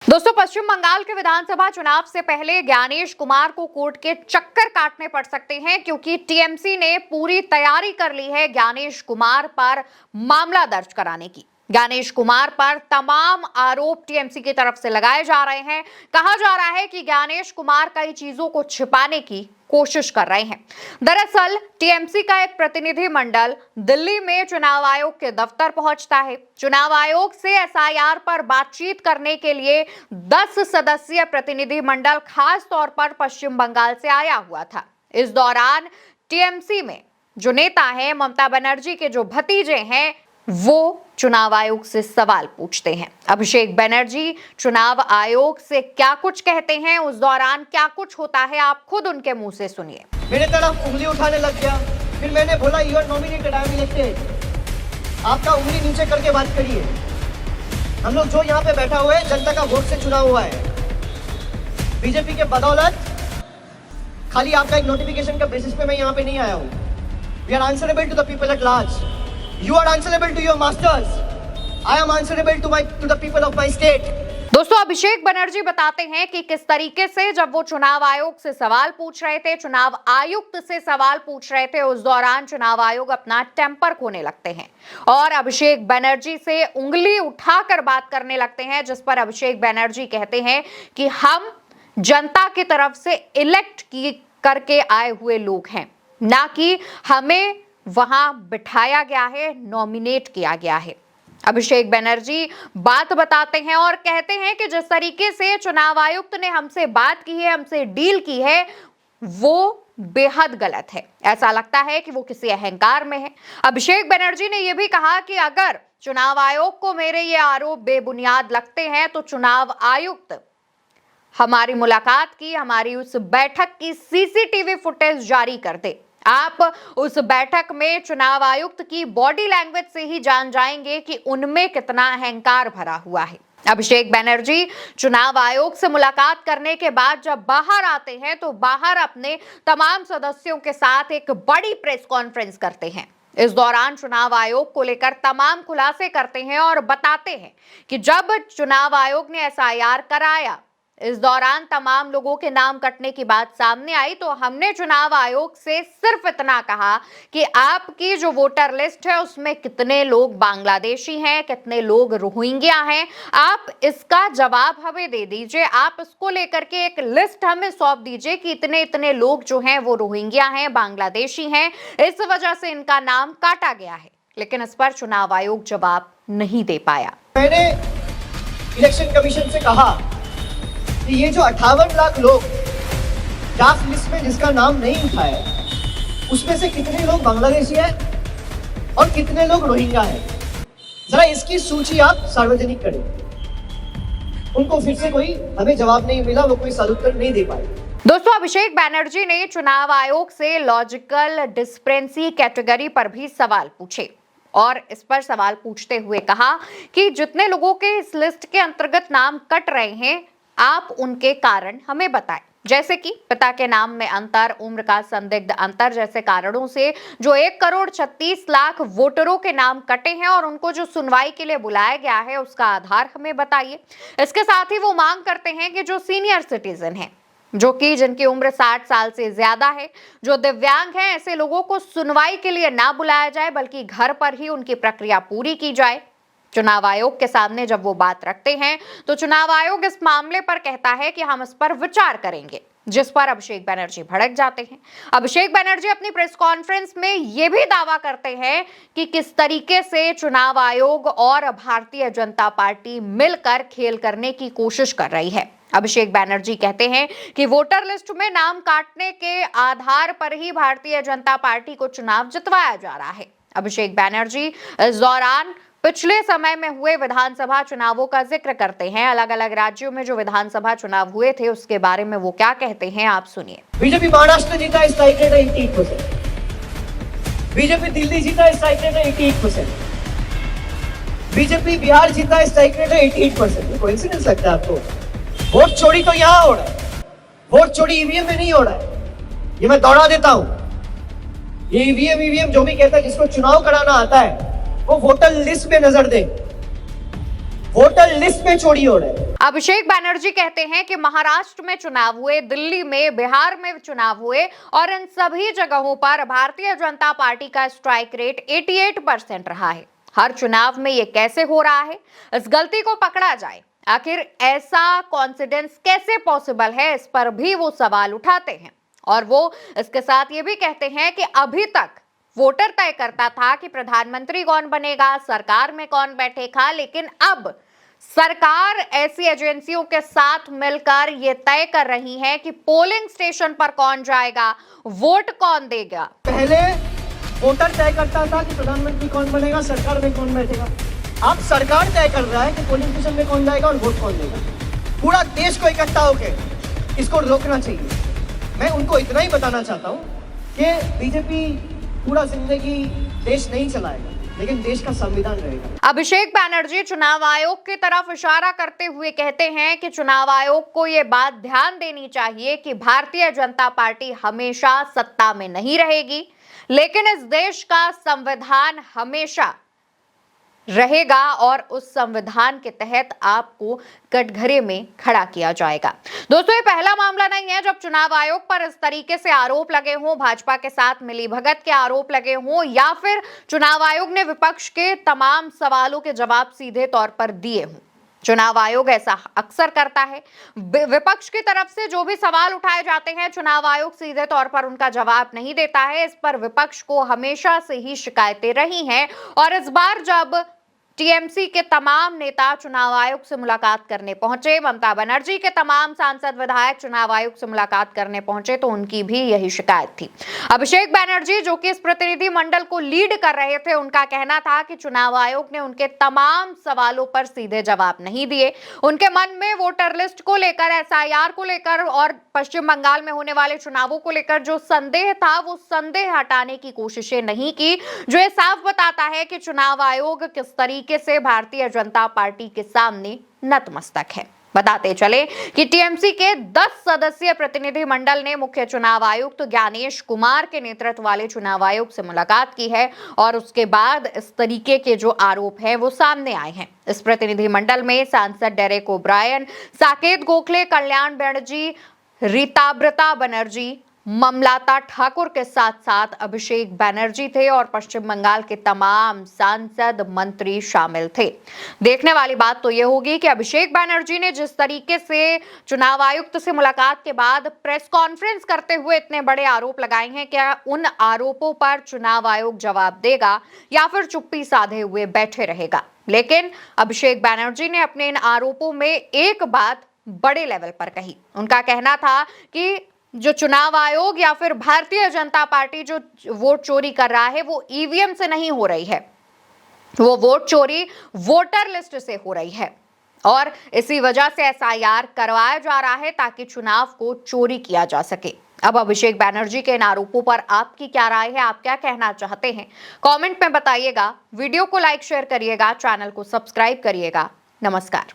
दोस्तों, पश्चिम बंगाल के विधानसभा चुनाव से पहले ज्ञानेश कुमार को कोर्ट के चक्कर काटने पड़ सकते हैं, क्योंकि टीएमसी ने पूरी तैयारी कर ली है ज्ञानेश कुमार पर मामला दर्ज कराने की। ज्ञानेश कुमार पर तमाम आरोप टीएमसी की तरफ से लगाए जा रहे हैं। कहा जा रहा है कि ज्ञानेश कुमार कई चीजों को छिपाने की कोशिश कर रहे हैं। दरअसल टीएमसी का एक प्रतिनिधि मंडल दिल्ली में चुनाव आयोग के दफ्तर पहुंचता है। चुनाव आयोग से एसआईआर पर बातचीत करने के लिए 10 सदस्यीय प्रतिनिधि मंडल खास तौर पर पश्चिम बंगाल से आया हुआ था। इस दौरान टीएमसी में जो नेता हैं, ममता बनर्जी के जो भतीजे हैं, वो चुनाव आयोग से सवाल पूछते हैं। अभिषेक बनर्जी चुनाव आयोग से क्या कुछ कहते हैं, उस दौरान क्या कुछ होता है, आप खुद उनके मुंह से सुनिए। मेरे तरफ उंगली उठाने लग गया। फिर मैंने बोला you are nominated, I am elected. आपका उंगली नीचे करके बात करिए। हम लोग जो यहाँ पे बैठा हुआ है जनता का वोट से चुना हुआ है। बीजेपी के बदौलत खाली आपका एक नोटिफिकेशन का बेसिस पे मैं यहाँ पे नहीं आया हूँ। We are answerable to the people at large. You are answerable to your masters. I am answerable to the people of my state. दोस्तों, अभिषेक बनर्जी बताते हैं कि किस तरीके से जब वो चुनाव आयोग से सवाल पूछ रहे थे, चुनाव आयुक्त से सवाल पूछ रहे थे, उस दौरान चुनाव आयोग अपना टेम्पर खोने लगते हैं और अभिषेक बनर्जी से उंगली उठाकर बात करने लगते हैं, जिस पर अभिषेक बनर्जी कहते हैं कि हम जनता की तरफ से इलेक्ट करके आए हुए लोग हैं, ना कि हमें वहां बिठाया गया है, नॉमिनेट किया गया है। अभिषेक बनर्जी बात बताते हैं और कहते हैं कि जिस तरीके से चुनाव आयुक्त ने हमसे बात की है, हमसे डील की है, वो बेहद गलत है। ऐसा लगता है कि वो किसी अहंकार में है। अभिषेक बनर्जी ने यह भी कहा कि अगर चुनाव आयोग को मेरे ये आरोप बेबुनियाद लगते हैं तो चुनाव आयुक्त हमारी मुलाकात की, हमारी उस बैठक की सीसीटीवी फुटेज जारी कर दे। आप उस बैठक में चुनाव आयुक्त की बॉडी लैंग्वेज से ही जान जाएंगे कि उनमें कितना अहंकार भरा हुआ है। अभिषेक बनर्जी चुनाव आयोग से मुलाकात करने के बाद जब बाहर आते हैं तो बाहर अपने तमाम सदस्यों के साथ एक बड़ी प्रेस कॉन्फ्रेंस करते हैं। इस दौरान चुनाव आयोग को लेकर तमाम खुलासे करते हैं और बताते हैं कि जब चुनाव आयोग ने एसआईआर कराया, इस दौरान तमाम लोगों के नाम कटने की बात सामने आई, तो हमने चुनाव आयोग से सिर्फ इतना कहा कि आपकी जो वोटर लिस्ट है उसमें कितने लोग बांग्लादेशी हैं, कितने लोग रोहिंग्या हैं, आप इसका जवाब हमें दे दीजिए। आप इसको लेकर के एक लिस्ट हमें सौंप दीजिए कि इतने इतने लोग जो हैं वो रोहिंग्या हैं, बांग्लादेशी हैं, इस वजह से इनका नाम काटा गया है। लेकिन इस पर चुनाव आयोग जवाब नहीं दे पाया। मैंने इलेक्शन कमीशन से कहा कि ये जो 58 लाख लोग ड्राफ्ट लिस्ट में जिसका नाम नहीं उठाया, उसमें से कितने लोग बांग्लादेशी हैं और कितने लोग रोहिंग्या हैं, जरा इसकी सूची आप सार्वजनिक करें। उनको फिर से कोई हमें जवाब नहीं मिला, वो कोई सही उत्तर नहीं दे पाए। दोस्तों, अभिषेक बनर्जी ने चुनाव आयोग से लॉजिकल डिस्क्रिपेंसी कैटेगरी पर भी सवाल पूछे और इस पर सवाल पूछते हुए कहा कि जितने लोगों के इस लिस्ट के अंतर्गत नाम कट रहे हैं, आप उनके कारण हमें बताएं। जैसे कि पिता के नाम में अंतर, उम्र का संदिग्ध अंतर जैसे कारणों से जो 1,36,00,000 वोटरों के नाम कटे हैं और उनको जो सुनवाई के लिए बुलाया गया है, उसका आधार हमें बताइए। इसके साथ ही वो मांग करते हैं कि जो सीनियर सिटीजन हैं, जो कि जिनकी उम्र 60 साल से ज्यादा है, जो दिव्यांग हैं, ऐसे लोगों को सुनवाई के लिए ना बुलाया जाए, बल्कि घर पर ही उनकी प्रक्रिया पूरी की जाए। चुनाव आयोग के सामने जब वो बात रखते हैं तो चुनाव आयोग इस मामले पर कहता है कि हम इस पर विचार करेंगे, जिस पर अभिषेक बनर्जी भड़क जाते हैं। अभिषेक बनर्जी अपनी प्रेस कॉन्फ्रेंस में ये भी दावा करते हैं कि किस तरीके से चुनाव आयोग और भारतीय जनता पार्टी मिलकर खेल करने की कोशिश कर रही है। अभिषेक बनर्जी कहते हैं कि वोटर लिस्ट में नाम काटने के आधार पर ही भारतीय जनता पार्टी को चुनाव जितवाया जा रहा है। अभिषेक बनर्जी इस दौरान पिछले समय में हुए विधानसभा चुनावों का जिक्र करते हैं। अलग अलग राज्यों में जो विधानसभा चुनाव हुए थे उसके बारे में वो क्या कहते हैं, आप सुनिए। बीजेपी महाराष्ट्र जीता है, स्ट्राइक रेट है 88%। बीजेपी दिल्ली जीता है, स्ट्राइक रेट है 88%। बीजेपी बिहार जीता है, स्ट्राइक रेट है 88%। कोइंसिडेंस लगता है आपको? वोट चोरी तो यहाँ हो रहा है, वोट चोरी ईवीएम में नहीं हो रहा है। ये मैं दोहरा देता हूँ, ये ईवीएम जो भी कहता है, जिसको चुनाव कराना आता है, वो वोटर लिस्ट में नजर दे। वोटर लिस्ट में चोरी हो रहा है। अभिषेक बैनर्जी कहते हैं कि महाराष्ट्र में चुनाव हुए, दिल्ली में, बिहार में चुनाव हुए और इन सभी जगहों पर भारतीय जनता पार्टी का स्ट्राइक रेट 88% रहा है। हर चुनाव में ये कैसे हो रहा है, इस गलती को पकड़ा जाए। आखिर ऐसा कॉन्फिडेंस कैसे पॉसिबल है, इस पर भी वो सवाल उठाते हैं। और वो इसके साथ ये भी कहते हैं कि अभी तक वोटर तय करता था कि प्रधानमंत्री कौन बनेगा, सरकार में कौन बैठेगा, लेकिन अब सरकार ऐसी एजेंसियों के साथ मिलकर ये तय कर रही है कि पोलिंग स्टेशन पर कौन जाएगा, वोट कौन देगा। पहले वोटर तय करता था कि प्रधानमंत्री कौन बनेगा, सरकार में कौन बैठेगा। अब सरकार तय कर रहा है कि पोलिंग स्टेशन में कौन जाएगा और वोट कौन देगा। पूरा देश को इकट्ठा होकर इसको रोकना चाहिए। मैं उनको इतना ही बताना चाहता हूँ कि बीजेपी पूरा जिंदगी देश नहीं चलाएगा, लेकिन देश का संविधान रहेगा। अभिषेक बैनर्जी चुनाव आयोग की तरफ इशारा करते हुए कहते हैं कि चुनाव आयोग को यह बात ध्यान देनी चाहिए कि भारतीय जनता पार्टी हमेशा सत्ता में नहीं रहेगी, लेकिन इस देश का संविधान हमेशा रहेगा और उस संविधान के तहत आपको कटघरे में खड़ा किया जाएगा। दोस्तों, ये पहला मामला नहीं है जब चुनाव आयोग पर इस तरीके से आरोप लगे हों, भाजपा के साथ मिलीभगत के आरोप लगे हों या फिर चुनाव आयोग ने विपक्ष के तमाम सवालों के जवाब सीधे तौर पर दिए हों। चुनाव आयोग ऐसा अक्सर करता है। विपक्ष की तरफ से जो भी सवाल उठाए जाते हैं, चुनाव आयोग सीधे तौर पर उनका जवाब नहीं देता है। इस पर विपक्ष को हमेशा से ही शिकायतें रही हैं और इस बार जब टीएमसी के तमाम नेता चुनाव आयोग से मुलाकात करने पहुंचे, ममता बनर्जी के तमाम सांसद विधायक चुनाव आयोग से मुलाकात करने पहुंचे, तो उनकी भी यही शिकायत थी। अभिषेक बैनर्जी जो कि इस प्रतिनिधि मंडल को लीड कर रहे थे, उनका कहना था कि चुनाव आयोग ने उनके तमाम सवालों पर सीधे जवाब नहीं दिए। उनके मन में वोटर लिस्ट को लेकर, एसआईआर को लेकर और पश्चिम बंगाल में होने वाले चुनावों को लेकर जो संदेह था, वो संदेह हटाने की कोशिशें नहीं की, जो ये साफ बताता है कि चुनाव आयोग किस तरीके से भारतीय जनता पार्टी के सामने नतमस्तक है। बताते चले कि टीएमसी के 10 सदस्यीय प्रतिनिधि मंडल ने मुख्य चुनाव आयुक्त ज्ञानेश कुमार के नेतृत्व वाले चुनाव आयोग से मुलाकात की है और उसके बाद इस तरीके के जो आरोप हैं वो सामने आए हैं। इस प्रतिनिधि मंडल में सांसद डेरेक ओब्रायन, साकेत गोखले, कल्याण बनर्जी, रीताब्रता बनर्जी, ममलाता ठाकुर के साथ साथ अभिषेक बैनर्जी थे और पश्चिम बंगाल के तमाम सांसद, मंत्री शामिल थे। देखने वाली बात तो यह होगी कि अभिषेक बैनर्जी ने जिस तरीके से चुनाव आयुक्त से मुलाकात के बाद प्रेस कॉन्फ्रेंस करते हुए इतने बड़े आरोप लगाए हैं, क्या उन आरोपों पर चुनाव आयोग जवाब देगा या फिर चुप्पी साधे हुए बैठे रहेगा। लेकिन अभिषेक बैनर्जी ने अपने इन आरोपों में एक बात बड़े लेवल पर कही। उनका कहना था कि जो चुनाव आयोग या फिर भारतीय जनता पार्टी जो वोट चोरी कर रहा है, वो ईवीएम से नहीं हो रही है, वो वोट चोरी वोटर लिस्ट से हो रही है और इसी वजह से एसआईआर करवाया जा रहा है ताकि चुनाव को चोरी किया जा सके। अब अभिषेक बैनर्जी के इन आरोपों पर आपकी क्या राय है, आप क्या कहना चाहते हैं, कमेंट में बताइएगा। वीडियो को लाइक शेयर करिएगा, चैनल को सब्सक्राइब करिएगा। नमस्कार।